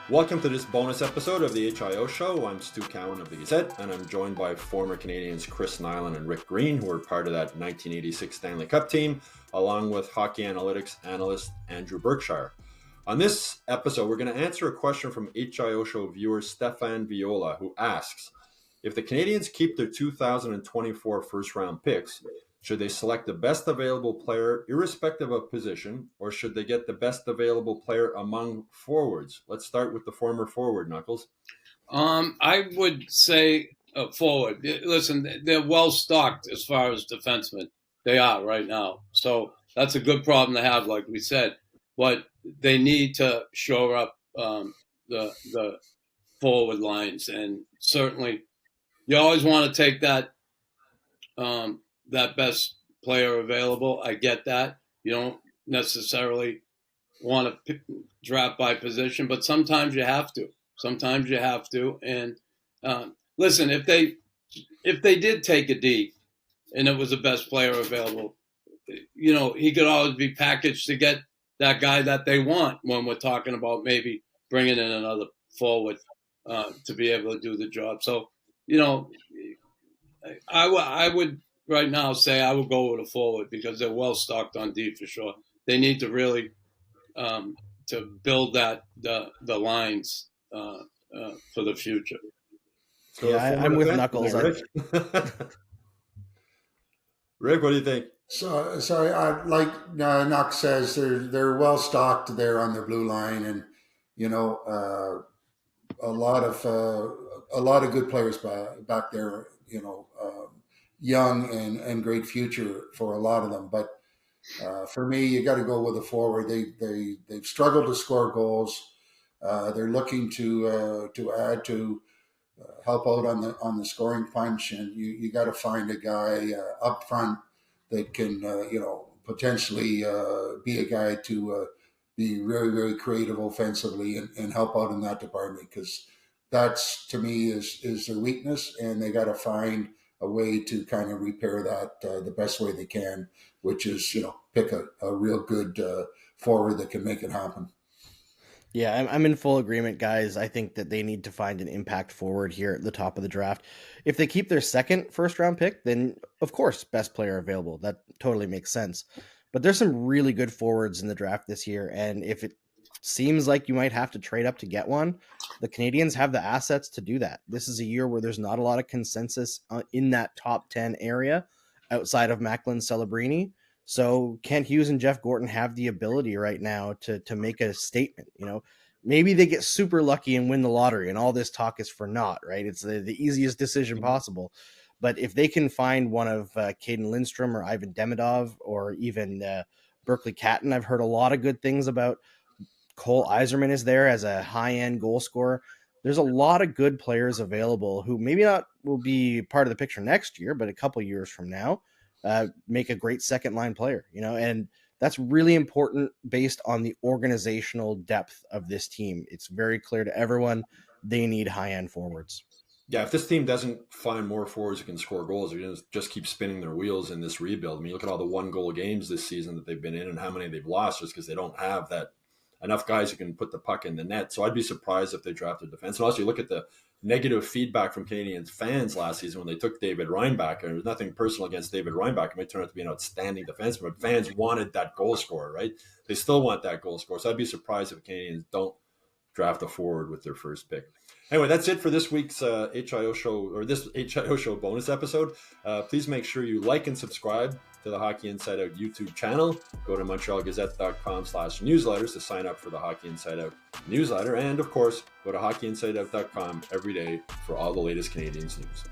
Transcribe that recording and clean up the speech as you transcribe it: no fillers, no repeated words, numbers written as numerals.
Welcome to this bonus episode of the HIO Show. I'm Stu Cowan of the Gazette, and I'm joined by former Canadians Chris Nyland and Rick Green, who were part of that 1986 Stanley Cup team, along with hockey analytics analyst Andrew Berkshire. On this episode, we're going to answer a question from HIO Show viewer Stefan Viola, who asks, if the Canadians keep their 2024 first-round picks, should they select the best available player irrespective of position, or should they get the best available player among forwards? Let's start with the former forward, Knuckles. I would say forward. Listen, they're well stocked as far as defensemen. They are right now. So that's a good problem to have, like we said. But they need to shore up the forward lines. And certainly you always want to take that best player available. I get that. You don't necessarily want to draft by position, but sometimes you have to. And listen, if they did take a D and it was the best player available, you know, he could always be packaged to get that guy that they want when we're talking about maybe bringing in another forward to be able to do the job. So, you know, I would right now say I would go with a forward because they're well stocked on D for sure. They need to really to build the lines for the future. So yeah, I'm with Knuckles. Rick? Rick, what do you think? So sorry, like Knox says, they're well stocked there on their blue line, and you know a lot of good players back there. You know. Young and great future for a lot of them, but for me, you got to go with a forward. They've struggled to score goals. They're looking to add to help out on the scoring punch, and you got to find a guy up front that can potentially be a guy to be very, very creative offensively and help out in that department, because that's, to me, is their weakness, and they got to find a way to kind of repair that the best way they can, which is, pick a real good forward that can make it happen. Yeah, I'm in full agreement, guys. I think that they need to find an impact forward here at the top of the draft. If they keep their second first-round pick, then, of course, best player available. That totally makes sense. But there's some really good forwards in the draft this year, and if it seems like you might have to trade up to get one, the Canadians have the assets to do that. This is a year where there's not a lot of consensus in that top 10 area outside of Macklin Celebrini. So Kent Hughes and Jeff Gorton have the ability right now to make a statement. Maybe they get super lucky and win the lottery and all this talk is for naught, right? It's the easiest decision possible. But if they can find one of Caden Lindstrom or Ivan Demidov or even Berkeley Catton, I've heard a lot of good things about. Cole Iserman is there as a high-end goal scorer. There's a lot of good players available who maybe not will be part of the picture next year, but a couple years from now, make a great second-line player, and that's really important based on the organizational depth of this team. It's very clear to everyone they need high-end forwards. Yeah, if this team doesn't find more forwards who can score goals, they're going to just keep spinning their wheels in this rebuild. I mean, look at all the one-goal games this season that they've been in and how many they've lost just because they don't have that enough guys who can put the puck in the net. So I'd be surprised if they drafted defense. And also, you look at the negative feedback from Canadian fans last season when they took David Reinbach, and there's nothing personal against David Reinbach. It might turn out to be an outstanding defenseman, but fans wanted that goal scorer, right? They still want that goal scorer. So I'd be surprised if Canadians don't draft a forward with their first pick. Anyway, that's it for this week's HIO show, or this HIO show bonus episode. Please make sure you like and subscribe to the Hockey Inside Out YouTube channel. Go to montrealgazette.com/newsletters to sign up for the Hockey Inside Out newsletter. And of course, go to hockeyinsideout.com every day for all the latest Canadians news.